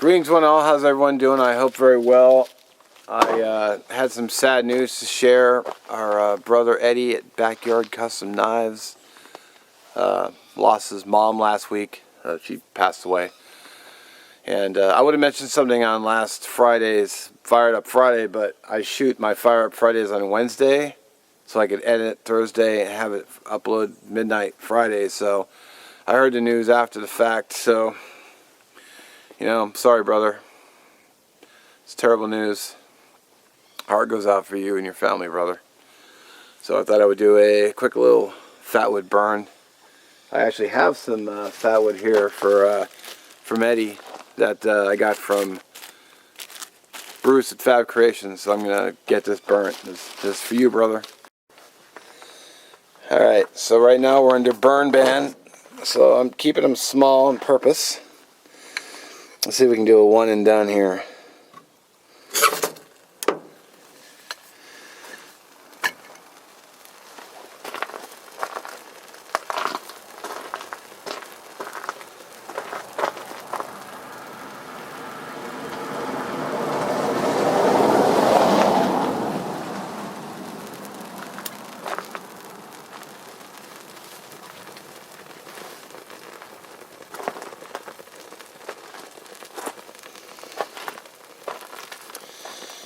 Greetings one and all, how's everyone doing? I hope very well. I had some sad news to share. Our brother Eddie at Backyard Custom Knives lost his mom last week. She passed away. And I would have mentioned something on last Friday's Fired Up Friday, but I shoot my Fire Up Fridays on Wednesday, so I could edit it Thursday and have it upload midnight Friday. So I heard the news after the fact, so you know, I'm sorry, brother. It's terrible news. Heart goes out for you and your family, brother. So I thought I would do a quick little Fatwood burn. I actually have some Fatwood here from Eddie that I got from Bruce at Fab Creations. So I'm gonna get this burnt. This is for you, brother. All right. So right now we're under burn ban. So I'm keeping them small on purpose. Let's see if we can do a one and done here.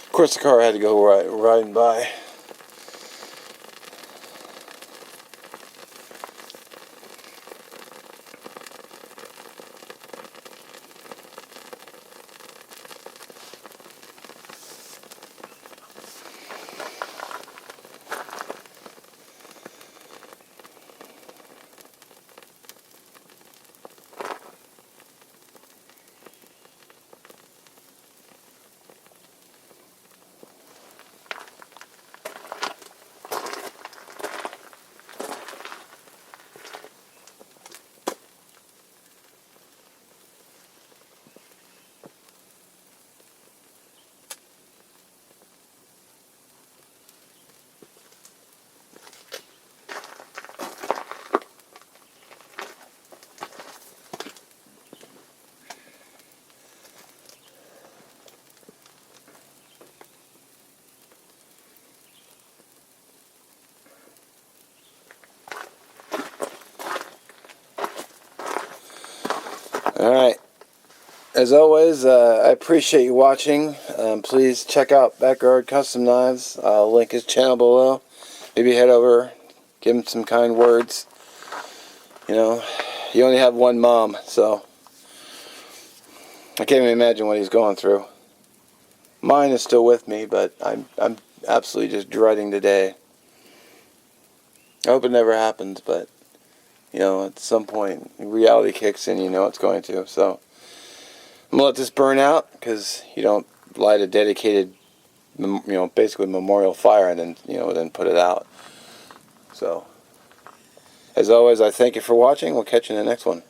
Of course, the car had to go riding by. Alright, as always, I appreciate you watching. Please check out Backyard Custom Knives. I'll link his channel below. Maybe head over, give him some kind words. You know, you only have one mom, so I can't even imagine what he's going through. Mine is still with me, but I'm absolutely just dreading the day. I hope it never happens, but you know, at some point, reality kicks in, you know it's going to. So, I'm going to let this burn out, because you don't light a dedicated, you know, basically memorial fire and then, you know, then put it out. So, as always, I thank you for watching. We'll catch you in the next one.